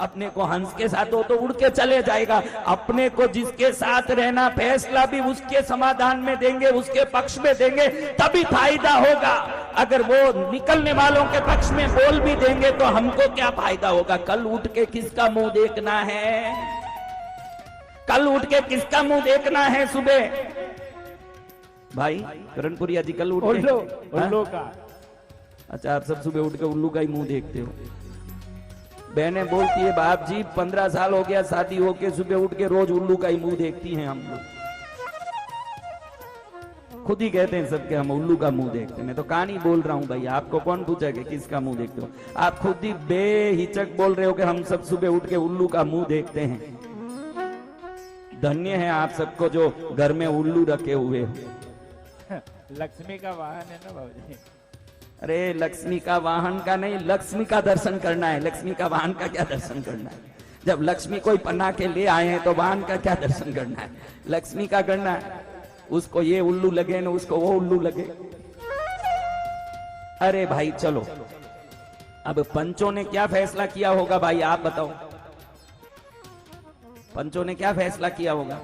अपने को हंस के साथ हो तो उड़ के चले जाएगा, अपने को जिसके साथ रहना फैसला भी उसके समाधान में देंगे, उसके पक्ष में देंगे, तभी फायदा होगा। अगर वो निकलने वालों के पक्ष में बोल भी देंगे तो हमको क्या फायदा होगा? कल उठ के किसका मुंह देखना है? कल उठ के किसका मुंह देखना है? सुबह भाई करणपुरिया जी कल उठ के उल्लू का। अच्छा, आप सब सुबह उठ के उल्लू का ही मुंह देखते हो। बहनें बोलती है बाप जी 15 साल हो गया शादी होके, सुबह उठ के रोज उल्लू का ही मुंह देखती हैं हम लोग। खुद ही कहते हैं सबके हम उल्लू का मुंह देखते हैं। मैं तो कहानी बोल रहा हूं भाई, आपको कौन पूछा कि किसका मुंह देखते हो? आप खुद ही बेहिचक बोल रहे हो कि हम सब सुबह उठ के उल्लू का मुंह देखते हैं। धन्य है आप सबको जो घर में उल्लू रखे हुए हो। लक्ष्मी का वाहन है ना बाबूजी। अरे लक्ष्मी का वाहन का नहीं, लक्ष्मी का दर्शन करना है। लक्ष्मी का वाहन का क्या दर्शन करना है? जब लक्ष्मी कोई पन्ना के ले आए हैं तो वाहन का क्या दर्शन करना है? लक्ष्मी का करना है। उसको ये उल्लू लगे ना उसको वो उल्लू लगे। अरे भाई चलो, अब पंचों ने क्या फैसला किया होगा भाई आप बताओ? पंचों ने क्या फैसला किया होगा?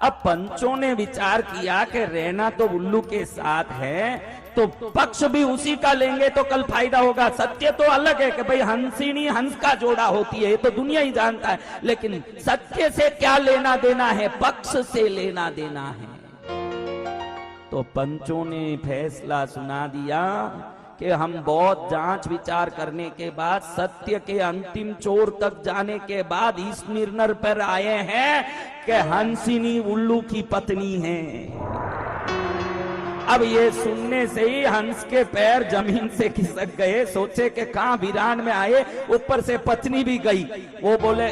अब पंचों ने विचार किया कि रहना तो उल्लू के साथ है, तो पक्ष भी उसी का लेंगे तो कल फायदा होगा। सत्य तो अलग है कि भाई हंसिनी हंस का जोड़ा होती है, ये तो दुनिया ही जानता है, लेकिन सत्य से क्या लेना देना है? पक्ष से लेना देना है। तो पंचों ने फैसला सुना दिया कि हम बहुत जांच विचार करने के बाद, सत्य के अंतिम छोर तक जाने के बाद इस निर्णय पर आए हैं कि हंसिनी उल्लू की पत्नी है। अब ये सुनने से ही हंस के पैर जमीन से खिसक गए। सोचे कि कहां वीरान में आए, ऊपर से पत्नी भी गई। वो बोले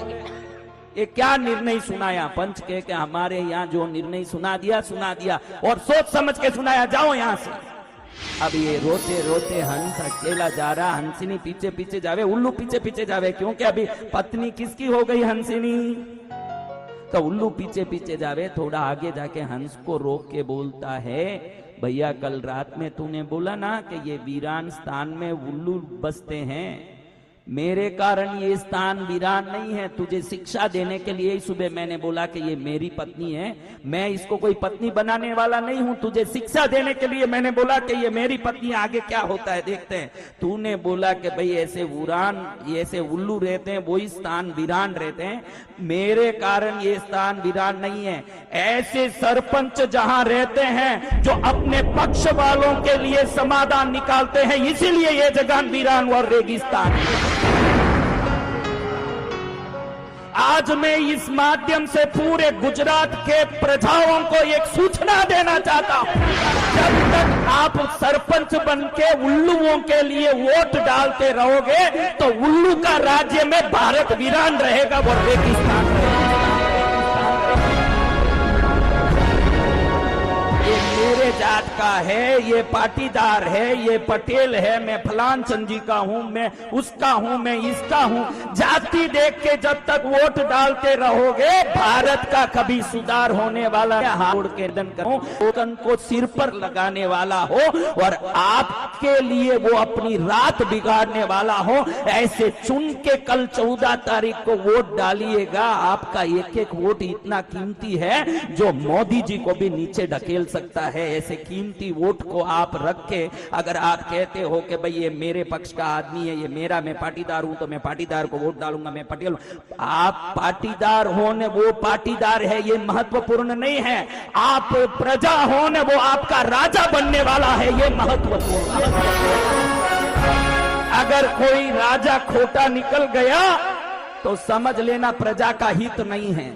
ये क्या निर्णय सुनाया? पंच के कि हमारे यहाँ जो निर्णय सुना दिया और सोच समझ के सुनाया, जाओ यहां से। अब ये रोते रोते हंस अकेला जा रहा, हंसिनी पीछे पीछे जावे, उल्लू पीछे पीछे जावे, क्योंकि अभी पत्नी किसकी हो गई? हंसिनी। तो उल्लू पीछे पीछे जावे, थोड़ा आगे जाके हंस को रोक के बोलता है, भैया कल रात में तूने बोला ना कि ये वीरान स्थान में उल्लू बसते हैं, मेरे कारण ये स्थान वीरान नहीं है। तुझे शिक्षा देने के लिए ही सुबह मैंने बोला कि ये मेरी पत्नी है, मैं इसको कोई पत्नी बनाने वाला नहीं हूं। तुझे शिक्षा देने के लिए मैंने बोला कि ये मेरी पत्नी, आगे क्या होता है देखते हैं। तूने बोला कि भाई ऐसे वीरान, ऐसे उल्लू रहते हैं, वही स्थान वीरान रहते हैं, मेरे कारण ये स्थान वीरान नहीं है। ऐसे सरपंच जहां रहते हैं जो अपने पक्ष वालों के लिए समाधान निकालते हैं, इसीलिए ये जगह वीरान और रेगिस्तान है। आज मैं इस माध्यम से पूरे गुजरात के प्रजाओं को एक सूचना देना चाहता हूं, जब तक आप सरपंच बन के उल्लुओं के लिए वोट डालते रहोगे तो उल्लू का राज्य में भारत वीरान रहेगा, वो रेगिस्तान रहेगा। ये मेरे जात का है, ये पाटीदार है, ये पटेल है, मैं फलान चंद जी का हूं, मैं उसका हूं, मैं इसका हूं। जाति देख के जब तक वोट डालते रहोगे, भारत का कभी सुधार होने वाला है। हाथ के दन करो को सिर पर लगाने वाला हो और आपके लिए वो अपनी रात बिगाड़ने वाला हो, ऐसे चुन के कल 14 तारीख को वोट डालिएगा। आपका एक एक वोट इतना कीमती है जो मोदी जी को भी नीचे ढकेल सकता है। ऐसे कीमती वोट को आप रख के अगर आप कहते हो कि भाई ये मेरे पक्ष का आदमी है, ये मेरा, मैं पाटीदार हूं तो मैं पाटीदार को वोट डालूंगा, मैं पटेल, आप पाटीदार हो ने वो पाटीदार है, ये महत्वपूर्ण नहीं है। आप प्रजा हो ने वो आपका राजा बनने वाला है, ये महत्वपूर्ण। अगर कोई राजा खोटा निकल गया तो समझ लेना प्रजा का हित नहीं है।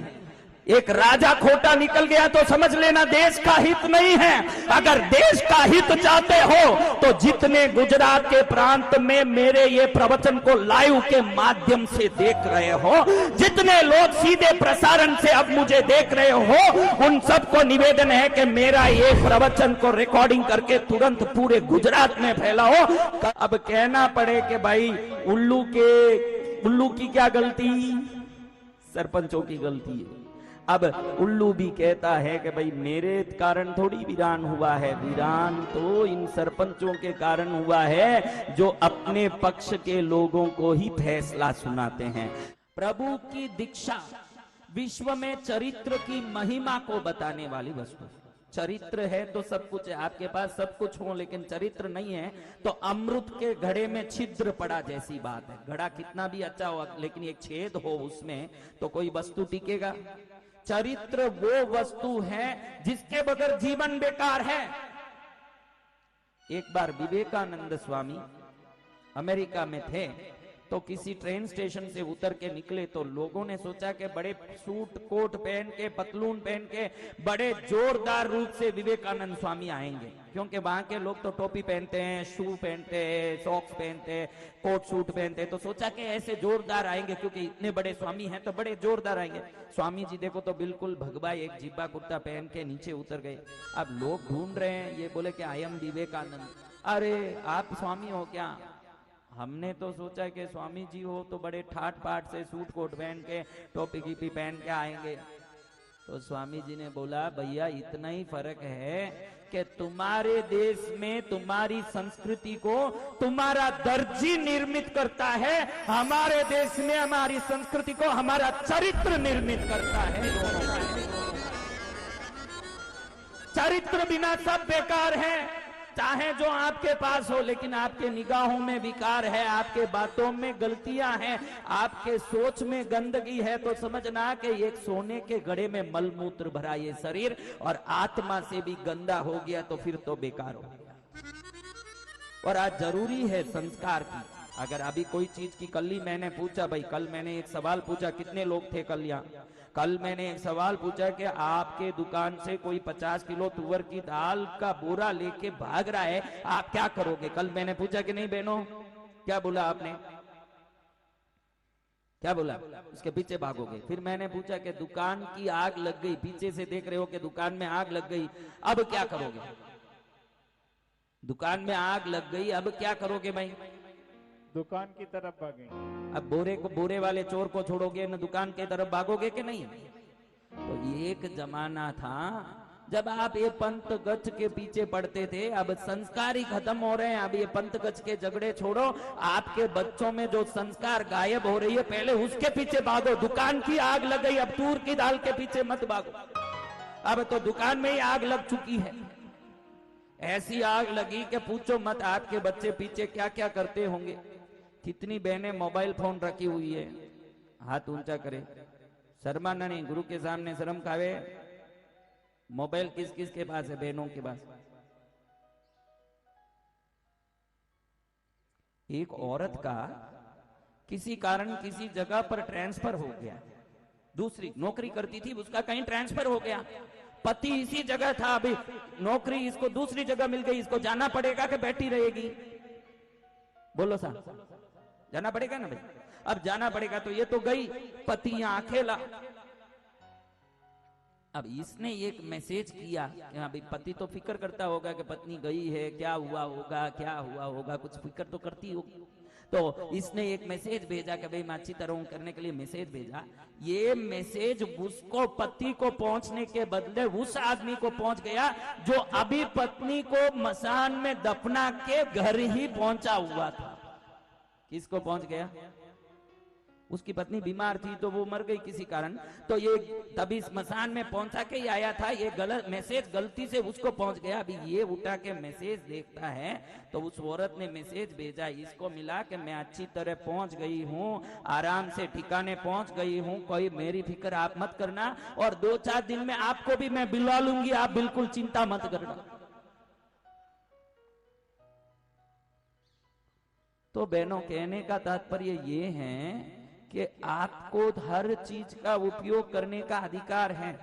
एक राजा खोटा निकल गया तो समझ लेना देश का हित नहीं है। अगर देश का हित चाहते हो तो जितने गुजरात के प्रांत में मेरे ये प्रवचन को लाइव के माध्यम से देख रहे हो, जितने लोग सीधे प्रसारण से अब मुझे देख रहे हो, उन सबको निवेदन है कि मेरा ये प्रवचन को रिकॉर्डिंग करके तुरंत पूरे गुजरात में फैलाओ। अब कहना पड़े कि भाई उल्लू की क्या गलती? सरपंचों की गलती है। अब उल्लू भी कहता है कि भाई मेरे कारण थोड़ी वीरान हुआ है, वीरान तो इन सरपंचों के कारण हुआ है जो अपने पक्ष के लोगों को ही फैसला सुनाते हैं। प्रभु की दीक्षा विश्व में चरित्र की महिमा को बताने वाली वस्तु। चरित्र है तो सब कुछ है, आपके पास सब कुछ हो लेकिन चरित्र नहीं है तो अमृत के घड़े में छिद्र पड़ा जैसी बात है। घड़ा कितना भी अच्छा हो लेकिन एक छेद हो उसमें तो कोई वस्तु टिकेगा। चरित्र वो वस्तु है जिसके बगैर जीवन बेकार है। एक बार विवेकानंद स्वामी अमेरिका में थे तो किसी ट्रेन स्टेशन से उतर के निकले तो लोगों ने सोचा कि बड़े सूट कोट पहन के पतलून पहन के बड़े जोरदार रूप से विवेकानंद स्वामी आएंगे, क्योंकि वहां के लोग तो टोपी पहनते हैं, शू पहनते हैं, सॉक्स पहनते हैं, कोट सूट पहनते हैं, तो सोचा कि ऐसे जोरदार आएंगे क्योंकि इतने बड़े स्वामी हैं तो बड़े जोरदार आएंगे। स्वामी जी देखो तो बिल्कुल भगवा एक जिब्बा कुर्ता पहन के नीचे उतर गए। अब लोग ढूंढ रहे हैं, ये बोले कि आई एम विवेकानंद। अरे आप स्वामी हो क्या? हमने तो सोचा कि स्वामी जी हो तो बड़े ठाट पाट से सूट कोट पहन के टोपी कीपी पहन के आएंगे। तो स्वामी जी ने बोला भैया इतना ही फर्क है कि तुम्हारे देश में तुम्हारी संस्कृति को तुम्हारा दर्जी निर्मित करता है, हमारे देश में हमारी संस्कृति को हमारा चरित्र निर्मित करता है। चरित्र बिना सब बेकार है, चाहे जो आपके पास हो लेकिन आपके निगाहों में विकार है, आपके बातों में गलतियां हैं, आपके सोच में गंदगी है तो समझना कि एक सोने के घड़े में मलमूत्र भरा ये शरीर और आत्मा से भी गंदा हो गया तो फिर तो बेकार हो गया। और आज जरूरी है संस्कार की। अगर अभी कोई चीज की कल ही मैंने पूछा, भाई कल मैंने एक सवाल पूछा, कितने लोग थे कल यहाँ? कल मैंने एक सवाल पूछा कि आपके दुकान से कोई 50 किलो तुअर की दाल का बोरा लेके भाग रहा है, आप क्या करोगे? कल मैंने पूछा कि नहीं बहनों? क्या बोला आपने? क्या बोला? उसके पीछे भागोगे। फिर मैंने पूछा कि दुकान की आग लग गई, पीछे से देख रहे हो कि दुकान में आग लग गई, अब क्या करोगे? दुकान में आग लग गई, अब क्या करोगे भाई? दुकान की तरफ भागे। अब बोरे वाले चोर को छोड़ोगे न दुकान की तरफ भागोगे कि नहीं? तो एक जमाना था जब आप ये पंथ गच के पीछे पड़ते थे, अब संस्कार ही खत्म हो रहे हैं। अब ये पंथ गच के झगड़े छोड़ो, आपके बच्चों में जो संस्कार गायब हो रही है पहले उसके पीछे भागो। दुकान की आग लग गई, अब तूर की दाल के पीछे मत भागो, अब तो दुकान में ही आग लग चुकी है। ऐसी आग लगी कि पूछो मत, आपके बच्चे पीछे क्या क्या करते होंगे। कितनी बहनें मोबाइल फोन रखी हुई है, हाथ ऊंचा करे, शर्माना नहीं, गुरु के सामने शर्म खावे। मोबाइल किस किस के पास है? बहनों के पास। एक औरत का किसी कारण किसी जगह पर ट्रांसफर हो गया, दूसरी नौकरी करती थी, उसका कहीं ट्रांसफर हो गया, पति इसी जगह था, अभी नौकरी इसको दूसरी जगह मिल गई, इसको जाना पड़ेगा कि बैठी रहेगी? बोलो साहब, जाना पड़ेगा ना भाई। अब जाना पड़ेगा तो ये तो गई, पति यहां अकेला। अब इसने एक मैसेज किया कि हाँ भाई, पति तो फिक्र करता होगा कि पत्नी गई है, क्या हुआ होगा, क्या हुआ होगा, कुछ फिक्र तो करती होगी। तो इसने एक मैसेज भेजा कि भाई मैं अच्छी तरह हूं करने के लिए मैसेज भेजा। ये मैसेज उसको पति को पहुंचने के बदले उस आदमी को पहुंच गया जो अभी पत्नी को मसान में दफना के घर ही पहुंचा हुआ था। किसको पहुंच गया? उसकी पत्नी बीमार थी तो वो मर गई किसी कारण, तो ये तभी स्मशान में पहुंचा के ही आया था। ये गलत मैसेज गलती से उसको पहुंच गया। अभी ये उठा के मैसेज देखता है तो उस औरत ने मैसेज भेजा, इसको मिला कि मैं अच्छी तरह पहुंच गई हूं, आराम से ठिकाने पहुंच गई हूं, कोई मेरी फिक्र आप मत करना, और 2-4 दिन में आपको भी मैं बुला लूंगी, आप बिल्कुल चिंता मत करना। तो बहनों, कहने का तात्पर्य ये है कि आपको हर चीज का उपयोग करने का अधिकार है,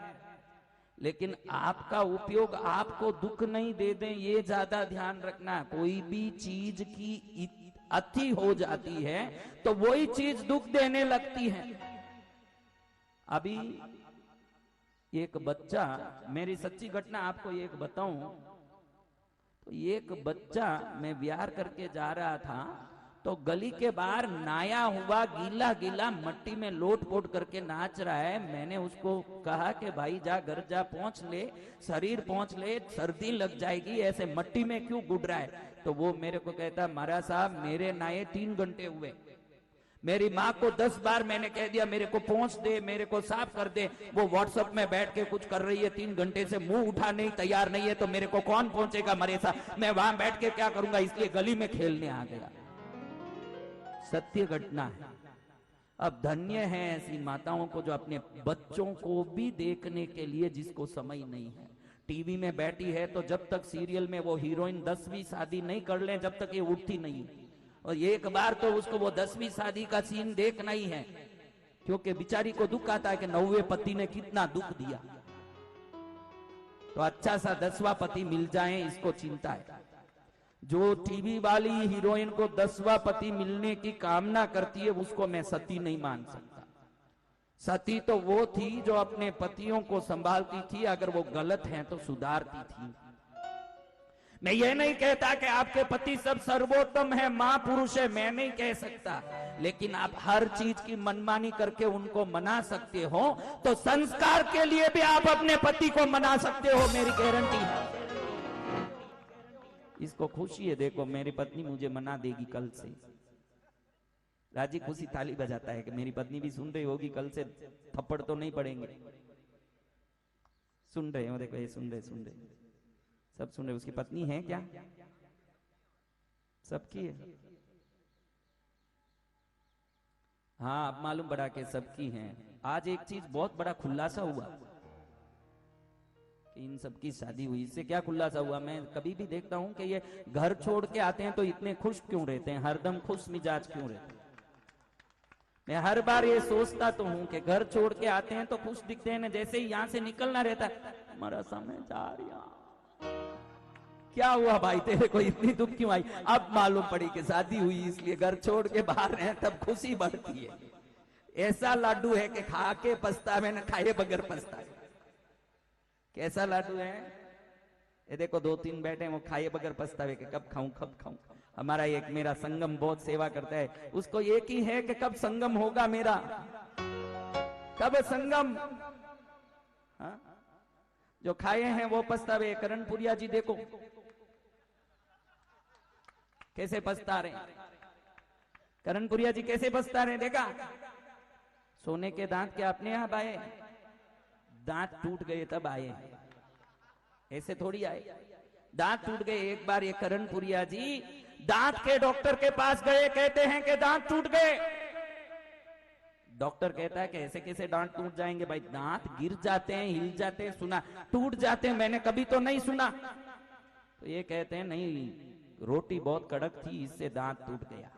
लेकिन आपका उपयोग आपको दुख नहीं दे दे, ये ज्यादा ध्यान रखना। कोई भी चीज की अति हो जाती है तो वही चीज दुख देने लगती है। अभी एक बच्चा, मेरी सच्ची घटना आपको एक बताऊं, तो एक बच्चा, मैं बिहार करके जा रहा था तो गली के बाहर नाया हुआ गीला गीला मट्टी में लोट पोट करके नाच रहा है। मैंने उसको कहा कि भाई जा घर जा, पहुंच ले, शरीर पहुंच ले, सर्दी लग जाएगी, ऐसे मट्टी में क्यों गुड़ रहा है। तो वो मेरे को कहता, महाराज साहब मेरे नाये 3 घंटे हुए, मेरी माँ को 10 बार मैंने कह दिया मेरे को पहुंच दे, मेरे को साफ कर दे, वो व्हाट्सएप में बैठ के कुछ कर रही है, 3 घंटे से मुंह उठा नहीं तैयार नहीं है, तो मेरे को कौन पहुंचेगा मेरे साथ, मैं वहां बैठ के क्या करूंगा, इसलिए गली में खेलने आ गया। सत्य घटना है। अब धन्य है ऐसी माताओं को जो अपने बच्चों को भी देखने के लिए जिसको समय नहीं है, टीवी में बैठी है तो जब तक सीरियल में वो हीरोइन 10वीं शादी नहीं कर ले जब तक ये उठती नहीं, और एक बार तो उसको वो 10वीं शादी का सीन देखना ही है, क्योंकि बेचारी को दुख आता है कि 9वें पति ने कितना दुख दिया। तो अच्छा सा 10वां पति मिल जाए इसको चिंता है। जो टीवी वाली हीरोइन को 10वां पति मिलने की कामना करती है उसको मैं सती नहीं मान सकता। सती तो वो थी जो अपने पतियों को संभालती थी, अगर वो गलत हैं तो सुधारती थी। मैं ये नहीं कहता कि आपके पति सब सर्वोत्तम है, मां पुरुष है, मैं नहीं कह सकता, लेकिन आप हर चीज की मनमानी करके उनको मना सकते हो, तो संस्कार के लिए भी आप अपने पति को मना सकते हो, मेरी गारंटी है। इसको खुशी है, देखो मेरी पत्नी मुझे मना देगी कल से, राजी खुशी ताली बजाता है कि मेरी पत्नी भी सुन रही होगी, कल से थप्पड़ तो नहीं पड़ेंगे। सुन रहे हो, देखो ये सुन रहे सब सुन रहे। उसकी पत्नी है क्या? सबकी है। हाँ अब मालूम पड़ा के सबकी है। आज एक चीज बहुत बड़ा खुलासा हुआ कि इन सबकी शादी हुई। इससे क्या खुलासा हुआ, मैं कभी भी देखता हूं कि ये घर छोड़ के आते हैं तो इतने खुश क्यों रहते हैं, हरदम खुश मिजाज क्यों रहते हैं। मैं हर बार ये सोचता तो हूं कि घर छोड़ के आते हैं तो खुश दिखते हैं ना, जैसे ही यहां से निकलना रहता है हमारा समय जा रहा, क्या हुआ भाई तेरे को इतनी दुख क्यों आई। अब मालूम पड़ी कि शादी हुई इसलिए घर छोड़ के बाहर हैं, तब खुशी बढ़ती है। ऐसा लाडू है कि खा के पछतावे न खाए बगैर पछतावे। कैसा लाडू है ये देखो, 2-3 बैठे हैं वो खाए बगैर पछतावे के कब खाऊं। हमारा एक मेरा संगम बहुत सेवा करता है, उसको एक ही है कि कब संगम होगा मेरा, कब संगम। हाँ? जो खाए हैं वो पछतावे। करणपुरिया जी देखो कैसे पछता रहे, करणपुरिया जी कैसे पछता रहे, देखा। सोने के दांत क्या अपने आप आए, दांत टूट गए तब आए, ऐसे थोड़ी आए। दांत टूट गए। एक बार ये करणपुरिया जी दांत के डॉक्टर के पास गए, कहते हैं कि दांत टूट गए। डॉक्टर कहता है कि ऐसे कैसे दांत टूट जाएंगे भाई, दांत गिर जाते हैं, हिल जाते हैं, सुना, टूट जाते हैं मैंने कभी तो नहीं सुना। तो ये कहते हैं नहीं, रोटी बहुत कड़क थी इससे दांत टूट गया।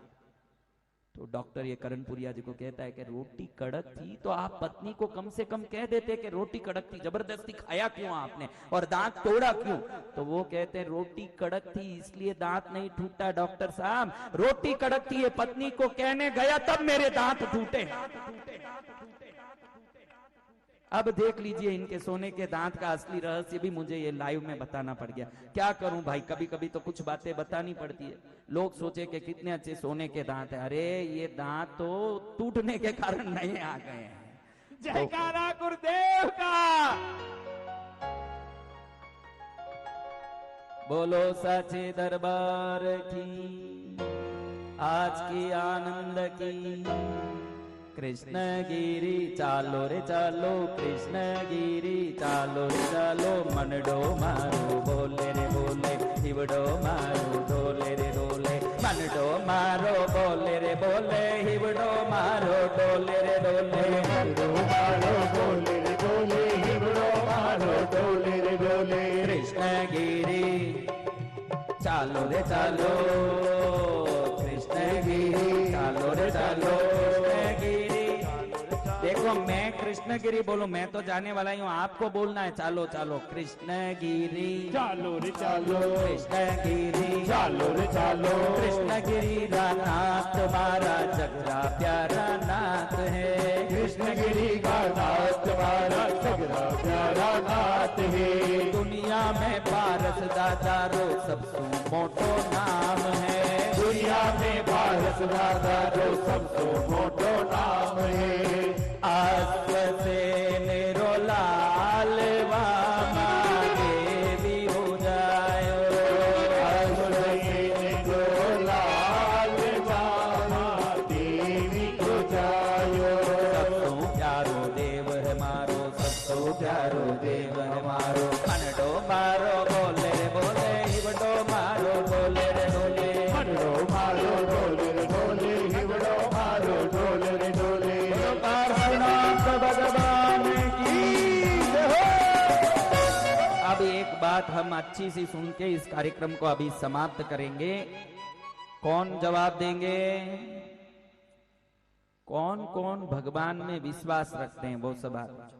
तो डॉक्टर ये करणपुरिया जी को कहता है कि रोटी कड़क थी तो आप पत्नी को कम से कम कह देते कि रोटी कड़क थी, जबरदस्ती खाया क्यों आपने और दांत तोड़ा क्यों। तो वो कहते हैं रोटी कड़क थी इसलिए दांत नहीं टूटा डॉक्टर साहब, रोटी कड़क थी ये पत्नी को कहने गया तब मेरे दांत टूटे। अब देख लीजिए इनके सोने के दांत का असली रहस्य भी मुझे ये लाइव में बताना पड़ गया। क्या करूं भाई, कभी कभी तो कुछ बातें बतानी पड़ती है। लोग सोचे कि कितने अच्छे सोने के दांत है, अरे ये दांत तो टूटने के कारण नहीं आ गए हैं। जयकारा गुरुदेव का। बोलो सच्चे दरबार की, आज की आनंद की। कृष्णगिरी चालो रे चालो, कृष्णगिरी चालो रे चालो, मनडो मारो बोले रे बोले, हिवडो मारो डोले रे डोले, मनडो मारो बोले रे बोले, हिवडो मारो डोले रे डोले, मनडो मारो बोले रे बोले, हिवडो मारो डोले रे डोले। कृष्णगिरी चालो रे चालो, कृष्णगिरी चालो रे चालो। देखो मैं कृष्णगिरी बोलूं, मैं तो जाने वाला ही हूँ, आपको बोलना है चालो चालो। कृष्णगिरी चालो रे चालो, कृष्णगिरी चालो रे चालो। कृष्णगिरी का नाथ तुम्हारा जगरा प्यारा नाथ है, कृष्णगिरी का नाथ तुम्हारा जगरा प्यारा नाथ है। दुनिया में पारस दातारो सबसु मोटो नाम है, दुनिया में पारस मोटो नाम है आश्वसेन लाल वामा देवी हो जायो आश्वसेन लाल वामा देवी हो जायो सबतो प्यारो देव है मारो सबतो प्यारो देव है मारो मनडो मारो बोले रे बोले हिवडो मारो बोले रे बोले मनडो मारो डोले रे डोले हिवड़ो मारो डोले रे डोले पार्श्वनाथ भगवान की जय हो। अब एक बात हम अच्छी सी सुन के इस कार्यक्रम को अभी समाप्त करेंगे। कौन जवाब देंगे? कौन कौन भगवान में विश्वास रखते हैं वो सब बात।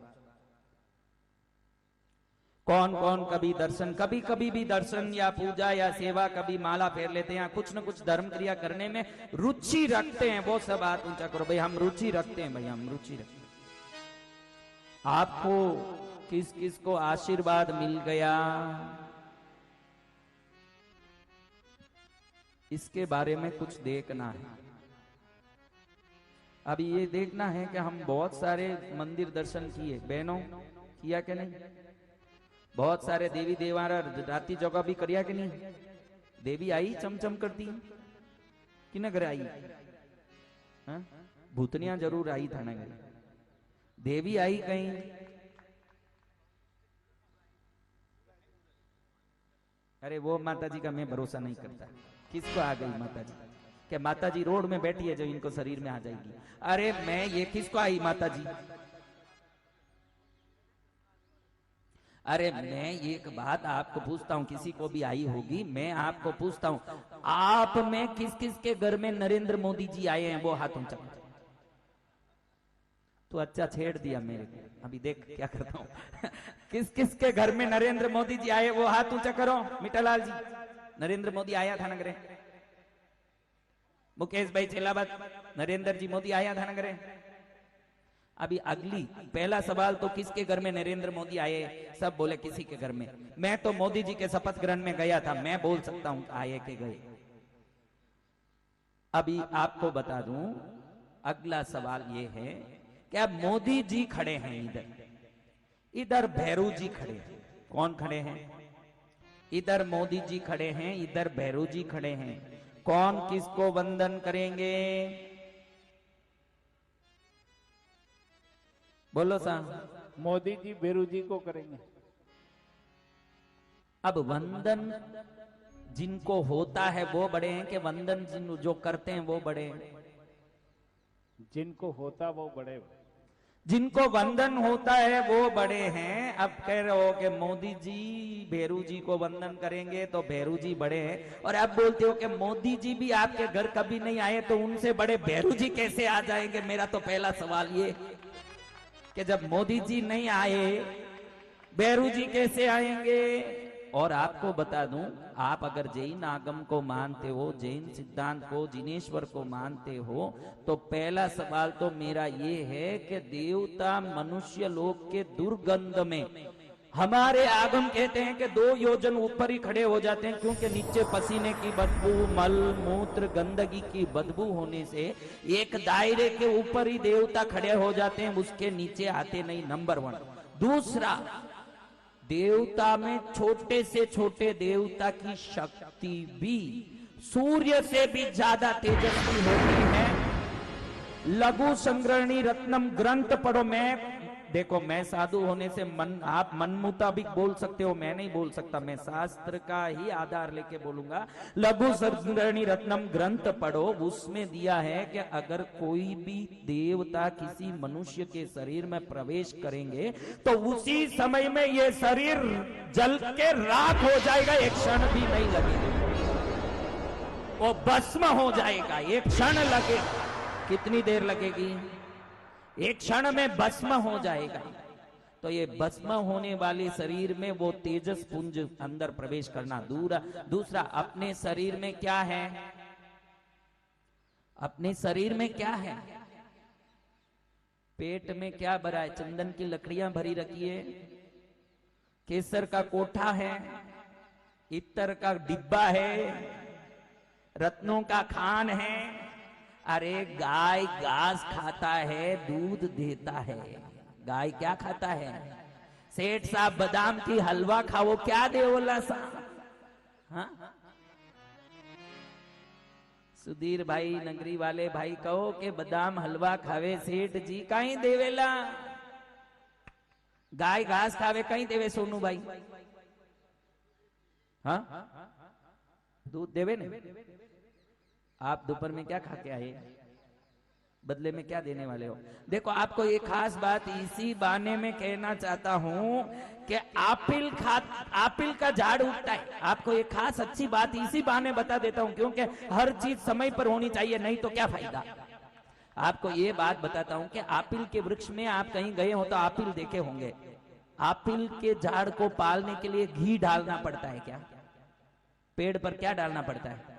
कौन कौन कभी दर्शन, कभी कभी भी दर्शन या पूजा या सेवा, कभी माला फेर लेते हैं, कुछ न कुछ धर्म क्रिया करने में रुचि रखते हैं, वो सब हाथ ऊंचा करो भाई। हम रुचि रखते हैं भाई, हम रुचि रखते हैं। आपको किस किस को आशीर्वाद मिल गया इसके बारे में कुछ देखना है। अभी ये देखना है कि हम बहुत सारे मंदिर दर्शन किए, बहनों किया कि नहीं? बहुत सारे देवी देवारा राती जगह भी करिया कि नहीं? देवी आई चमचम करती कि न घर आई? भूतनिया जरूर आई था ना, देवी आई कहीं? अरे वो माता जी का मैं भरोसा नहीं करता। किसको आ गई माता जी? कि माता जी रोड में बैठी है जो इनको शरीर में आ जाएगी। अरे मैं ये किसको आई माता जी? अरे मैं एक बात आपको पूछता हूं, किसी को भी आई होगी, मैं आपको पूछता हूं, आप में किस किस के घर में नरेंद्र मोदी जी आए हैं? वो हाथ ऊंचा। तो अच्छा छेड़ दिया मेरे को, अभी देख क्या करता हूं। किस किस के घर में नरेंद्र मोदी जी आए वो हाथ ऊंचा करो। मिठालाल जी, नरेंद्र मोदी आया था नगरे? मुकेश भाई चेलाबाद, नरेंद्र जी मोदी आया था नगरे? अभी अगली पहला सवाल तो किसके घर में नरेंद्र मोदी आए? सब बोले किसी के घर में। मैं तो मोदी जी के शपथ ग्रहण में गया था, मैं बोल सकता हूं आए के गए। अभी आपको बता दूं, अगला सवाल ये है कि अब मोदी जी खड़े हैं इधर, इधर भैरू जी खड़े हैं। कौन खड़े हैं? इधर मोदी जी खड़े हैं, इधर भैरू जी खड़े हैं। कौन किसको वंदन करेंगे? बोलो सा। मोदी जी बेरू जी को करेंगे। अब वंदन जिनको होता है वो बड़े हैं कि वंदन जिन जो करते हैं वो बड़े हैं? जिनको होता वो बड़े। जिनको वंदन होता है वो बड़े हैं। अब कह रहे हो कि मोदी जी भैरू जी को वंदन करेंगे तो भैरू जी बड़े हैं, और अब बोलते हो कि मोदी जी भी आपके घर कभी नहीं आए तो उनसे बड़े भैरू जी कैसे आ जाएंगे? मेरा तो पहला सवाल ये कि जब मोदी जी नहीं आए भैरू जी कैसे आएंगे? और आपको बता दूं, आप अगर जैन आगम को मानते हो, जैन सिद्धांत को, जिनेश्वर को मानते हो, तो पहला सवाल तो मेरा ये है कि देवता मनुष्य लोक के दुर्गंध में, हमारे आगम कहते हैं कि 2 योजन ऊपर ही खड़े हो जाते हैं, क्योंकि नीचे पसीने की बदबू, मल मूत्र गंदगी की बदबू होने से एक दायरे के ऊपर ही देवता खड़े हो जाते हैं, उसके नीचे आते नहीं। नंबर 1। दूसरा, देवता में छोटे से छोटे देवता की शक्ति भी सूर्य से भी ज्यादा तेजस्वी होती है। लघु संग्रहणी रत्नम ग्रंथ पढ़ो। मैं देखो, मैं साधु होने से आप मन मुताबिक बोल सकते हो, मैं नहीं बोल सकता, मैं शास्त्र का ही आधार लेके बोलूंगा। लघु संग्रहणी रत्नम ग्रंथ पढ़ो, उसमें दिया है कि अगर कोई भी देवता किसी मनुष्य के शरीर में प्रवेश करेंगे तो उसी समय में ये शरीर जल के राख हो जाएगा, एक क्षण भी नहीं लगेगा, वो भस्म हो जाएगा। एक क्षण लगे, कितनी देर लगेगी? एक क्षण में भस्म हो जाएगा। तो ये भस्म होने वाले शरीर में वो तेजस पुंज अंदर प्रवेश करना। दूसरा, अपने शरीर में क्या है? अपने शरीर में क्या है? पेट में क्या भरा है? चंदन की लकड़ियां भरी रखी है, केसर का कोठा है, इत्तर का डिब्बा है, रत्नों का खान है, अरे गाय घास खाता है, दूध देता है। गाय क्या खाता है? सेठ साहब बादाम की हलवा खाओ, क्या दे बोला सा? हाँ? सुधीर भाई नगरी वाले भाई कहो कि बादाम हलवा खावे सेठ जी, कहीं देवेला? गाय घास खावे कहीं देवे सोनू भाई? हाँ, दूध देवे ने? आप दोपहर में क्या खा के आए? बदले में क्या देने वाले हो? देखो आपको एक खास बात इसी बहाने में कहना चाहता हूं कि आपिल का झाड़ उगता है। आपको एक खास अच्छी बात इसी बहाने बता देता हूं, क्योंकि हर चीज समय पर होनी चाहिए, नहीं तो क्या फायदा। आपको ये बात बताता हूं कि आपिल के वृक्ष में आप कहीं गए हो तो आपिल देखे होंगे। आपिल के झाड़ को पालने के लिए घी डालना पड़ता है क्या? पेड़ पर क्या डालना पड़ता है?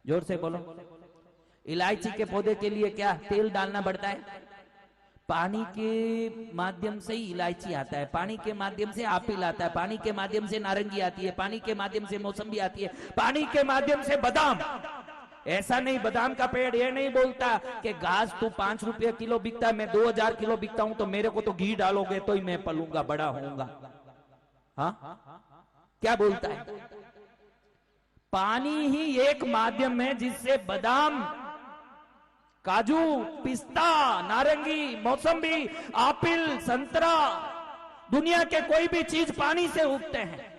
जोर से बोलो। इलायची के पौधे के लिए क्या तेल डालना पड़ता है? पानी के माध्यम से ही इलायची आता है, पानी के माध्यम से आपिल आता है, पानी के माध्यम से नारंगी आती है, पानी के माध्यम से मौसम्बी आती है, पानी के माध्यम से बादाम। ऐसा नहीं, बादाम का पेड़ ये नहीं बोलता कि घास तू 5 रुपये किलो बिकता है, मैं 2000 किलो बिकता हूं, तो मेरे को तो घी डालोगे तो ही मैं पलूंगा, बड़ा होऊंगा। हाँ, क्या बोलता है? पानी ही एक माध्यम है जिससे बादाम, काजू, पिस्ता, नारंगी, मौसम्बी, आपिल, संतरा, दुनिया के कोई भी चीज पानी से उगते हैं।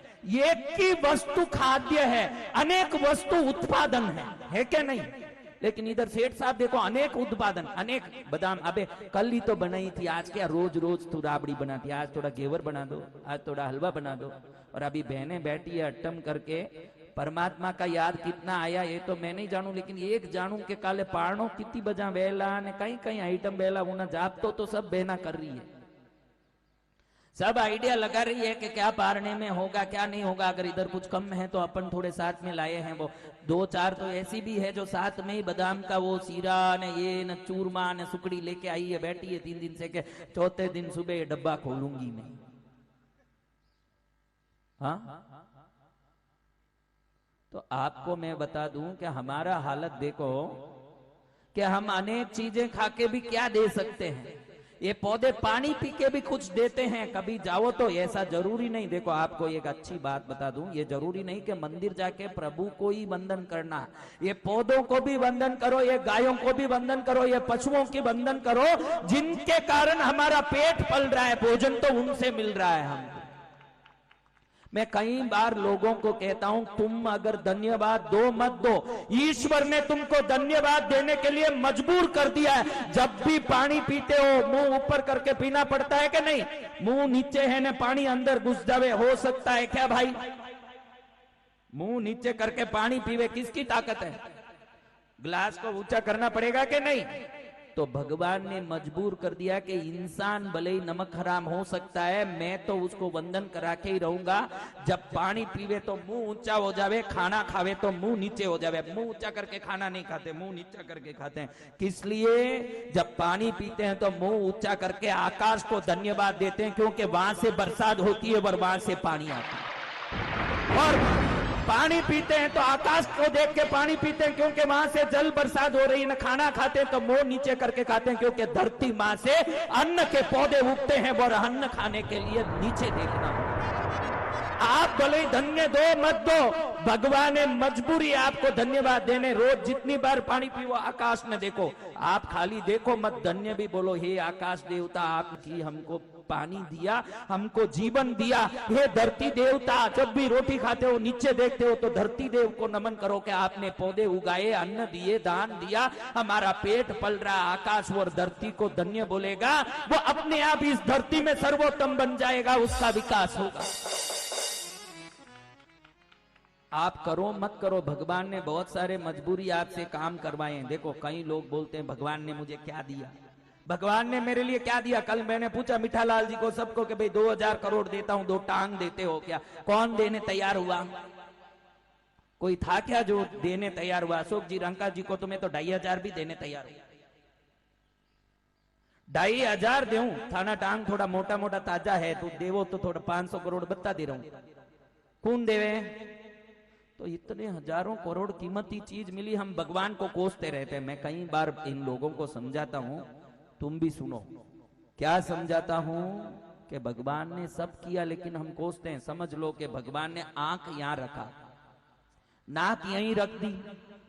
एक की वस्तु खाद्य है, अनेक वस्तु उत्पादन है क्या नहीं? लेकिन इधर सेठ साहब देखो, अनेक उत्पादन, अनेक बादाम। अबे कल ही तो बनाई थी, आज क्या रोज रोज तू राबड़ी बनाती? आज थोड़ा घेवर बना दो, आज थोड़ा हलवा बना दो। और अभी बहनें बैठी है अट्टम करके, परमात्मा का याद कितना आया ये तो मैं नहीं जानू, लेकिन एक जानू के काले पारणो कितनी बजा बेला ने कहीं कहीं आइटम बेला वो जाप तो सब बहना कर रही है, सब आइडिया लगा रही है कि क्या पारने में होगा क्या नहीं होगा। अगर इधर कुछ कम है तो अपन थोड़े साथ में लाए हैं, वो 2-4 तो ऐसी भी है जो साथ में ही बादाम का वो सीरा ने ये न चूरमा ने सुकड़ी लेके आई है, बैठी है 3 दिन से के चौथे दिन सुबह ये डब्बा खोलूंगी मैं। हाँ, तो आपको मैं बता दूं कि हमारा हालत देखो कि हम अनेक चीजें खा के भी क्या दे सकते हैं। ये पौधे पानी पी के भी कुछ देते हैं, कभी जाओ तो ऐसा जरूरी नहीं। देखो आपको एक अच्छी बात बता दूं, ये जरूरी नहीं कि मंदिर जाके प्रभु को ही वंदन करना। ये पौधों को भी वंदन करो, ये गायों को भी वंदन करो, ये पशुओं की वंदन करो, जिनके कारण हमारा पेट पल रहा है, भोजन तो उनसे मिल रहा है हमको। मैं कई बार लोगों को कहता हूं, तुम अगर धन्यवाद दो मत दो, ईश्वर ने तुमको धन्यवाद देने के लिए मजबूर कर दिया है। जब भी पानी पीते हो मुंह ऊपर करके पीना पड़ता है कि नहीं? मुंह नीचे है ना, पानी अंदर घुस जावे, हो सकता है क्या भाई? मुंह नीचे करके पानी पीवे, किसकी ताकत है? गिलास को ऊंचा करना पड़ेगा कि नहीं? तो भगवान ने मजबूर कर दिया कि इंसान भले ही नमक हराम हो सकता है, मैं तो उसको वंदन करा के ही रहूंगा। जब पानी पीवे तो मुंह ऊंचा हो जावे, खाना खावे तो मुंह नीचे हो जावे। मुंह ऊंचा करके खाना नहीं खाते, मुंह नीचा करके खाते हैं। किस लिए? जब पानी पीते हैं तो मुंह ऊंचा करके आकाश को धन्यवाद देते हैं, क्योंकि वहां से बरसात होती है और वहां से पानी आता है। और पानी पीते हैं तो आकाश को देख के पानी पीते हैं, क्योंकि वहां से जल बरसात हो रही है। ना खाना खाते हैं तो मुंह नीचे करके खाते हैं, क्योंकि धरती मां से अन्न के पौधे उगते हैं और अन्न खाने के लिए नीचे देखना। आप भले धन्य दो मत दो, भगवान ने मजबूरी आपको धन्यवाद देने। रोज जितनी बार पानी पीओ, आकाश में देखो, आप खाली देखो मत, धन्य भी बोलो। हे आकाश देवता, आपकी हमको पानी दिया, हमको जीवन दिया। हे धरती देवता, जब भी रोटी खाते हो नीचे देखते हो तो धरती देव को नमन करो कि आपने पौधे उगाए, अन्न दिए, दान दिया, हमारा पेट पल रहा। आकाश और धरती को धन्य बोलेगा, वो अपने आप इस धरती में सर्वोत्तम बन जाएगा, उसका विकास होगा। आप करो मत करो, भगवान ने बहुत सारे मजबूरी आपसे काम करवाए हैं। देखो कई लोग बोलते हैं भगवान ने मुझे क्या दिया, भगवान ने मेरे लिए क्या दिया। कल मैंने पूछा मिठालाल जी को, सबको, कि भाई 2000 करोड़ देता हूं, 2 टांग देते हो क्या? कौन देने तैयार हुआ? कोई था क्या जो देने तैयार हुआ? अशोक जी, रंका जी को तो मैं तो 2500 भी देने तैयार हूं। 2500 देऊं? थाना टांग थोड़ा मोटा मोटा ताजा है, तो देवो तो थोड़ा 500 करोड़ बता दे रहा हूं। कौन देवे? तो इतने हजारों करोड़ कीमती चीज मिली, हम भगवान को कोसते रहते हैं। मैं कई बार इन लोगों को समझाता हूं, तुम भी सुनो। क्या समझाता हूं कि भगवान ने सब किया लेकिन हम कोसते हैं। समझ लो कि भगवान ने आंख यहां रखा, नाक यहीं रख दी,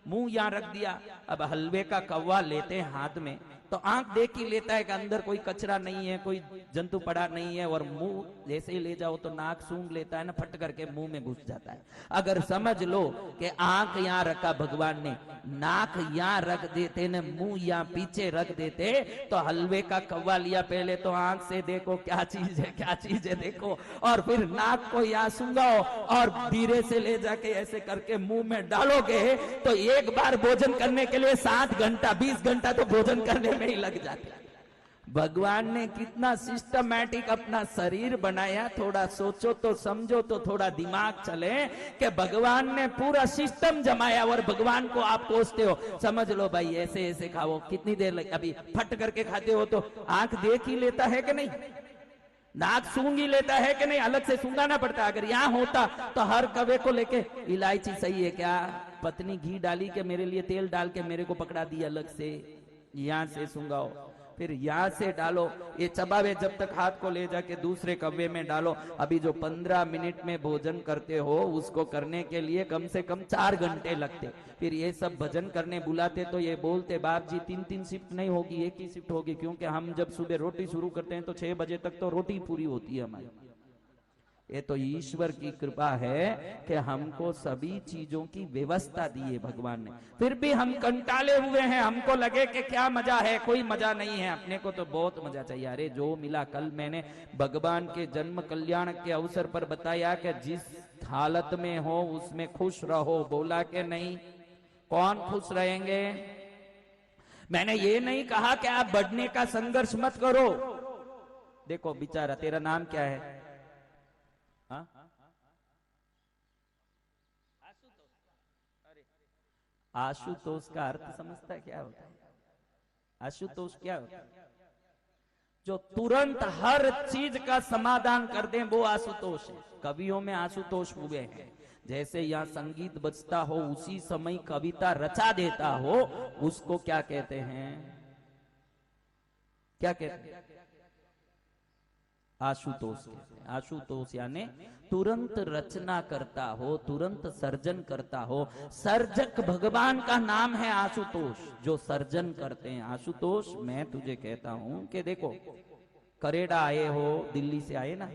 मुंह यहां रख दिया। अब हलवे का कौवा लेते हैं हाथ में तो आंख देख ही लेता है कि अंदर कोई कचरा नहीं है, कोई जंतु पड़ा नहीं है, और मुंह जैसे ही ले जाओ तो नाक सूंघ लेता है ना, फट करके मुंह में घुस जाता है। अगर समझ लो कि आंख यहां रखा भगवान ने, नाक यहां रख देते ने, मुंह यहां पीछे रख देते, तो हलवे का कौवा लिया, पहले तो आंख से देखो क्या चीज है, क्या चीज है देखो, और फिर नाक को यहां सूंघाओ और धीरे से ले जाके ऐसे करके मुंह में डालोगे तो एक बार भोजन करने के लिए 7 घंटा 20 घंटा तो भोजन करने में ही लग जाते हैं। भगवान ने कितना सिस्टमैटिक अपना शरीर बनाया, थोड़ा सोचो तो समझो तो थोड़ा दिमाग चले कि भगवान ने पूरा सिस्टम जमाया और भगवान को आप कोसते हो। समझ लो भाई ऐसे ऐसे खाओ, कितनी देर लगे, अभी फट करके खाते हो तो आंख देख ही लेता है कि नहीं, नाक सूंघ ही लेता है कि नहीं, अलग से सूंघाना पड़ता। अगर यहाँ होता तो हर कवे को लेके इलायची सही है क्या, पत्नी घी डाली के मेरे लिए तेल डाल के मेरे को पकड़ा दी अलग से, यहाँ से सूंघाओ, फिर यहाँ से डालो, ये चबावे जब तक हाथ को ले जाके दूसरे कव्वे में डालो। अभी जो 15 मिनट में भोजन करते हो उसको करने के लिए कम से कम 4 घंटे लगते। फिर ये सब भजन करने बुलाते तो ये बोलते बाप जी 3-3 शिफ्ट नहीं होगी, एक ही शिफ्ट होगी, क्योंकि हम जब सुबह रोटी शुरू करते हैं तो 6 बजे तक तो रोटी पूरी होती है हमारी। ये तो ईश्वर की कृपा है कि हमको सभी चीजों की व्यवस्था दी है भगवान ने, फिर भी हम कंटाले हुए हैं। हमको लगे कि क्या मजा है, कोई मजा नहीं है, अपने को तो बहुत मजा चाहिए। अरे जो मिला, कल मैंने भगवान के जन्म कल्याण के अवसर पर बताया कि जिस हालत में हो उसमें खुश रहो, बोला कि नहीं? कौन खुश रहेंगे? मैंने ये नहीं कहा कि आप बढ़ने का संघर्ष मत करो। देखो बेचारा, तेरा नाम क्या है? आशुतोष का अर्थ समझता है क्या होता है? आशुतोष क्या होता है? जो तुरंत हर चीज का समाधान कर दे वो आशुतोष है। कवियों में आशुतोष हुए हैं, जैसे यहाँ संगीत बजता हो उसी समय कविता रचा देता हो, उसको क्या कहते हैं? क्या कहते हैं? आशुतोष कहते हैं। आशुतोष यानी तुरंत रचना करता हो, तुरंत सर्जन करता हो। सर्जक भगवान का नाम है आशुतोष, जो सर्जन करते हैं। आशुतोष, मैं तुझे कहता हूं कि देखो, करेड़ा आए हो, दिल्ली से आए ना,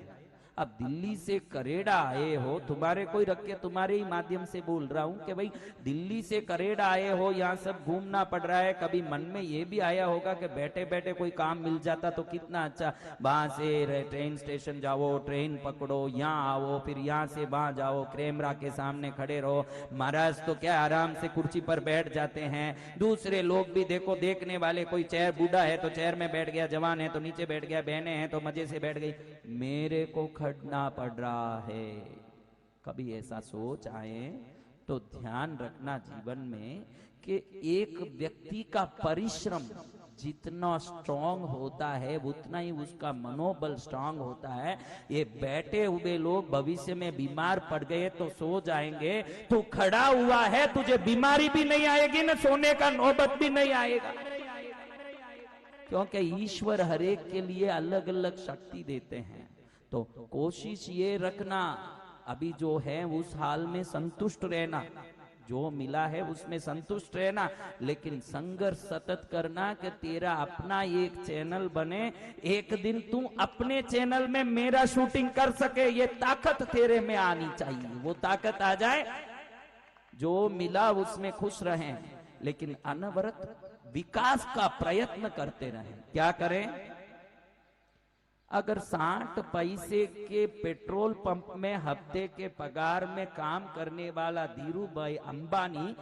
अब दिल्ली से करेड़ा आए हो, तुम्हारे कोई रख के तुम्हारे ही माध्यम से बोल रहा हूं कि भाई दिल्ली से करेड़ा आए हो, यहाँ सब घूमना पड़ रहा है। कभी मन में ये भी आया होगा कि बैठे बैठे कोई काम मिल जाता तो कितना अच्छा, वहां से ट्रेन स्टेशन जाओ, ट्रेन पकड़ो, यहाँ आओ, फिर यहाँ से वहां जाओ, कैमरा के सामने खड़े रहो। महाराज तो क्या आराम से कुर्सी पर बैठ जाते हैं, दूसरे लोग भी देखो, देखने वाले, कोई चेयर, बूढ़ा है तो चेयर में बैठ गया, जवान है तो नीचे बैठ गया, बहनें हैं तो मजे से बैठ गई, मेरे को खड़ना पड़ रहा है। कभी ऐसा सोच आए तो ध्यान रखना जीवन में कि एक व्यक्ति का परिश्रम जितना स्ट्रांग होता है उतना ही उसका मनोबल स्ट्रांग होता है। ये बैठे हुए लोग भविष्य में बीमार पड़ गए तो सो जाएंगे, तू खड़ा हुआ है, तुझे बीमारी भी नहीं आएगी ना सोने का नौबत भी नहीं आएगा, क्योंकि ईश्वर हर एक के लिए अलग अलग शक्ति देते हैं। तो कोशिश ये रखना अभी जो है उस हाल में संतुष्ट रहना, जो मिला है उसमें संतुष्ट रहना, लेकिन संघर्ष सतत करना कि तेरा अपना एक चैनल बने, एक दिन तू अपने चैनल में मेरा शूटिंग कर सके, ये ताकत तेरे में आनी चाहिए। वो ताकत आ जाए, जो मिला उसमें खुश रहें, लेकिन अनवरत विकास का प्रयत्न करते रहें। क्या करें? अगर 60 पैसे के पेट्रोल पंप में हफ्ते के पगार में काम करने वाला धीरू भाई अंबानी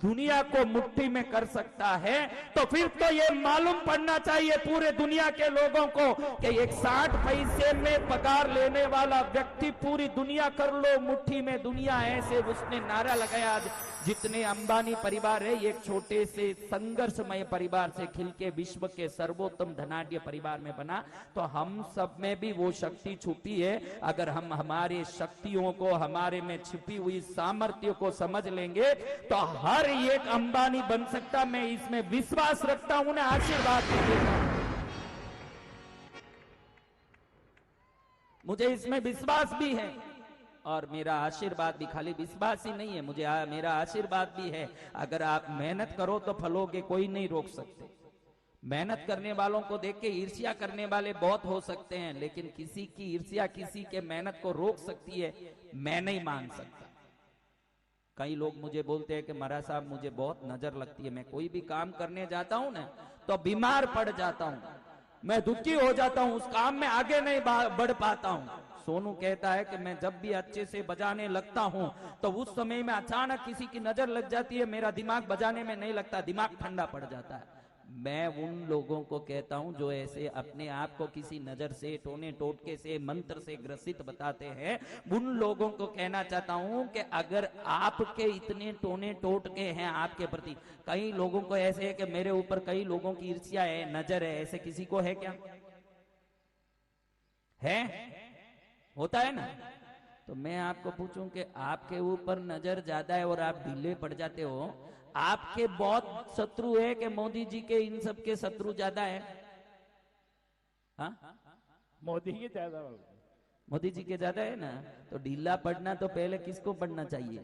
दुनिया को मुट्ठी में कर सकता है, तो फिर तो ये मालूम पड़ना चाहिए पूरे दुनिया के लोगों को कि एक 60 पैसे में पगार लेने वाला व्यक्ति पूरी दुनिया कर लो मुट्ठी में, दुनिया ऐसे उसने नारा लगाया। जितने अंबानी परिवार है, एक छोटे से संघर्षमय परिवार से खिल के विश्व के सर्वोत्तम धनाढ्य परिवार में बना। तो हम सब में भी वो शक्ति छुपी है। अगर हम हमारे शक्तियों को, हमारे में छिपी हुई सामर्थ्य को समझ लेंगे तो हर एक अंबानी बन सकता। मैं इसमें विश्वास रखता हूं ना, आशीर्वाद भी देता हूं। मुझे इसमें विश्वास भी है और मेरा आशीर्वाद भी, खाली विश्वास ही नहीं है, मुझे मेरा आशीर्वाद भी है। अगर आप मेहनत करो तो फलोगे, कोई नहीं रोक सकते। मेहनत करने वालों को देख के ईर्ष्या करने वाले बहुत हो सकते हैं, लेकिन किसी की ईर्ष्या किसी के मेहनत को रोक सकती है, मैं नहीं मान सकता। कई लोग मुझे बोलते हैं कि महाराज साहब मुझे बहुत नजर लगती है, मैं कोई भी काम करने जाता हूं ना तो बीमार पड़ जाता हूं, मैं दुखी हो जाता हूं, उस काम में आगे नहीं बढ़ पाता हूं। सोनू कहता है कि मैं जब भी अच्छे से बजाने लगता हूं तो उस समय में अचानक किसी की नजर लग जाती है, मेरा दिमाग बजाने में नहीं लगता, दिमाग ठंडा पड़ जाता है। मैं उन लोगों को कहता हूं जो ऐसे अपने आप को किसी नजर से, टोने टोटके से, मंत्र से ग्रसित बताते हैं, उन लोगों को कहना चाहता हूं कि अगर आपके इतने टोने टोटके हैं आपके प्रति, कई लोगों को ऐसे है कि मेरे ऊपर कई लोगों की ईर्ष्या है, नजर है, ऐसे किसी को है क्या? है? होता है ना? तो मैं आपको पूछूं कि आपके ऊपर नजर ज्यादा है और आप ढीले पड़ जाते हो, आपके बहुत शत्रु है कि मोदी जी के इन सब के शत्रु ज्यादा है? हाँ, मोदी के ज्यादा, मोदी जी के ज्यादा है ना? तो ढीला पड़ना तो पहले किसको पड़ना चाहिए?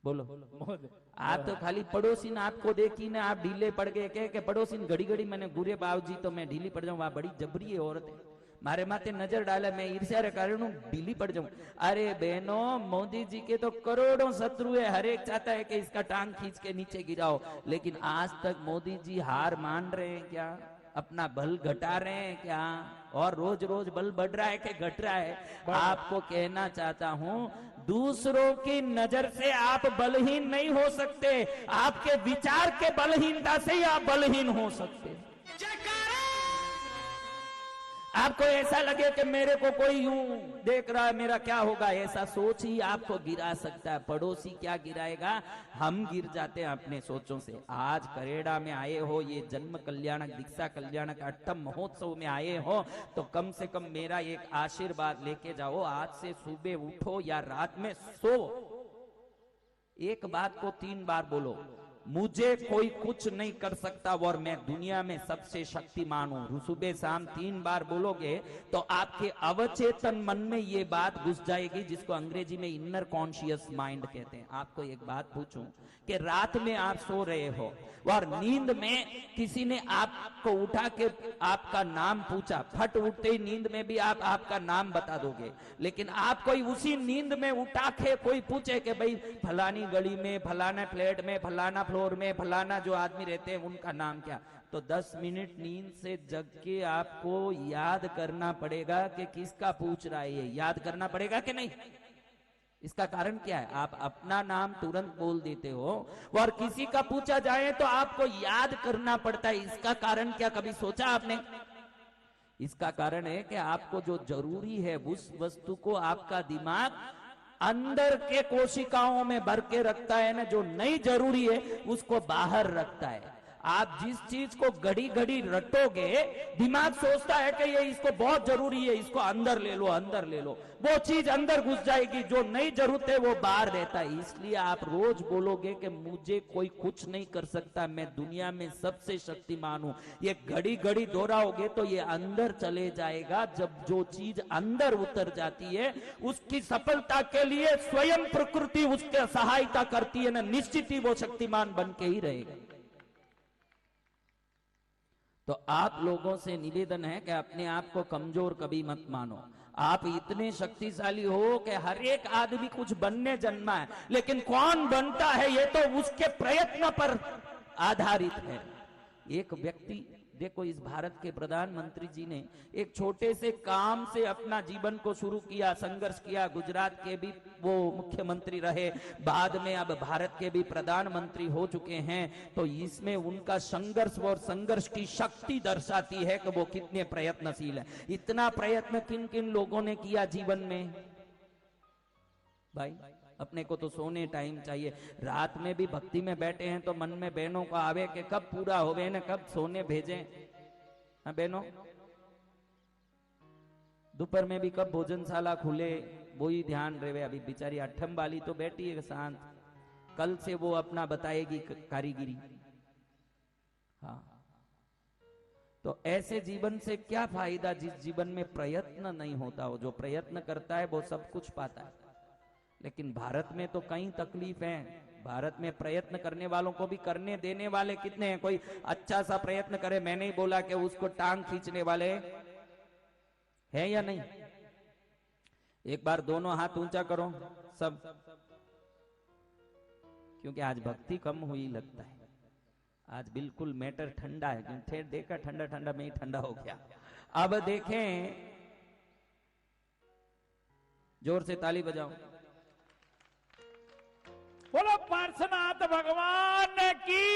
बोलो। आप तो खाली पड़ोसीन आपको देखी ना, आप ढीले पड़ गए, कह पड़ोसीन घड़ी घड़ी मैंने गुरे बाबूजी तो मैं ढीली पड़ जाऊं, वहां बड़ी जबरी है औरत है, मारे माथे नजर डाले, मैं ईर्ष्या के कारण ढीली पड़ जाऊं। अरे बहनों, मोदी जी के तो करोड़ों शत्रु है, हर एक चाहता है कि इसका टांग खींच के नीचे गिराओ, लेकिन आज तक मोदी जी हार मान रहे हैं क्या? अपना बल घटा रहे हैं क्या? और रोज रोज बल बढ़ रहा है कि घट रहा है? आपको कहना चाहता हूं, दूसरों की नजर से आप बलहीन नहीं हो सकते, आपके विचार के बलहीनता से ही आप बलहीन हो सकते। आपको ऐसा लगे कि मेरे को कोई यूं देख रहा है, मेरा क्या होगा, ऐसा सोच ही आपको गिरा सकता है। पड़ोसी क्या गिराएगा? हम गिर जाते हैं अपने सोचों से। आज करेड़ा में आए हो, ये जन्म कल्याणक, दीक्षा कल्याणक अट्टम महोत्सव में आए हो, तो कम से कम मेरा एक आशीर्वाद लेके जाओ। आज से सुबह उठो या रात में सो, एक बात को 3 बार बोलो, मुझे कोई कुछ नहीं कर सकता और मैं दुनिया में सबसे शक्तिमान हूं। सुबह शाम 3 बार बोलोगे तो आपके अवचेतन मन में ये बात घुस जाएगी, जिसको अंग्रेजी में इनर कॉन्शियस माइंड कहते हैं। आपको एक बात पूछूं कि रात में आप सो रहे हो और नींद में किसी ने आपको उठा के आपका नाम पूछा, फट उठते ही नींद में भी आप आपका नाम बता दोगे, लेकिन आप कोई उसी नींद में उठा के कोई पूछे कि भाई फलानी गली में, फलाना फ्लैट में, फलाना फ्लोर में, फलाना जो आदमी रहते हैं उनका नाम क्या, तो 10 मिनट नींद से जग के आपको याद करना पड़ेगा कि किसका पूछ रहा है, ये याद करना पड़ेगा कि नहीं? इसका कारण क्या है? आप अपना नाम तुरंत बोल देते हो और किसी का पूछा जाए तो आपको याद करना पड़ता है। इसका कारण क्या, कभी सोचा आपने? इसका कारण है कि आपको जो जरूरी है उस वस्तु को आपका दिमाग अंदर के कोशिकाओं में भर के रखता है ना, जो नहीं जरूरी है उसको बाहर रखता है। आप जिस चीज को घड़ी घड़ी रटोगे, दिमाग सोचता है कि ये इसको बहुत जरूरी है, इसको अंदर ले लो, अंदर ले लो, वो चीज अंदर घुस जाएगी, जो नहीं जरूरत है वो बाहर रहता है। इसलिए आप रोज बोलोगे कि मुझे कोई कुछ नहीं कर सकता, मैं दुनिया में सबसे शक्तिमान हूं, ये घड़ी घड़ी दोहराओगे तो ये अंदर चले जाएगा। जब जो चीज अंदर उतर जाती है, उसकी सफलता के लिए स्वयं प्रकृति उसके सहायता करती है ना, निश्चित ही वो शक्तिमान बन के ही रहेगा। तो आप लोगों से निवेदन है कि अपने आप को कमजोर कभी मत मानो। आप इतने शक्तिशाली हो कि हर एक आदमी कुछ बनने जन्मा है, लेकिन कौन बनता है ये तो उसके प्रयत्न पर आधारित है। एक व्यक्ति, देखो इस भारत के प्रधानमंत्री जी ने एक छोटे से काम से अपना जीवन को शुरू किया, संघर्ष किया, गुजरात के भी वो मुख्यमंत्री रहे, बाद में अब भारत के भी प्रधानमंत्री हो चुके हैं। तो इसमें उनका संघर्ष और संघर्ष की शक्ति दर्शाती है कि वो कितने प्रयत्नशील है। इतना प्रयत्न किन किन लोगों ने किया जीवन में? भाई अपने को तो सोने टाइम चाहिए, रात में भी भक्ति में बैठे हैं तो मन में बहनों को आवे कि कब पूरा होवे ना, कब सोने भेजें। हाँ बहनों, दोपहर में भी कब भोजनशाला खुले वो ही ध्यान रहे। अभी बेचारी अठम वाली तो बैठी है शांत, कल से वो अपना बताएगी कारीगिरी। हाँ, तो ऐसे जीवन से क्या फायदा जिस जीवन में प्रयत्न नहीं होता हो। जो प्रयत्न करता है वो सब कुछ पाता है। लेकिन भारत में तो कई तकलीफ है। भारत में प्रयत्न करने वालों को भी करने देने वाले कितने हैं। कोई अच्छा सा प्रयत्न करे, मैंने ही बोला कि उसको टांग खींचने वाले है या नहीं। एक बार दोनों हाथ ऊंचा करो सब, क्योंकि आज भक्ति कम हुई लगता है। आज बिल्कुल मैटर ठंडा है, क्योंकि देखा ठंडा ठंडा में ही ठंडा हो गया। अब देखें, जोर से ताली बजाओ। बोलो पार्श्वनाथ भगवान की।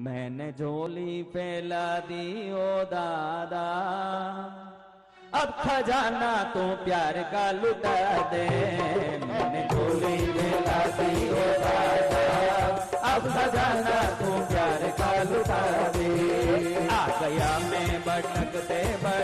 मैंने झोली फैला दी ओ दादा, अब खजाना तो प्यार का लुटा दे। मैंने झोली फैला दी ओ दादा, अब खजाना तो प्यार का लुटा दे। आ गया मैं भटकते भटकते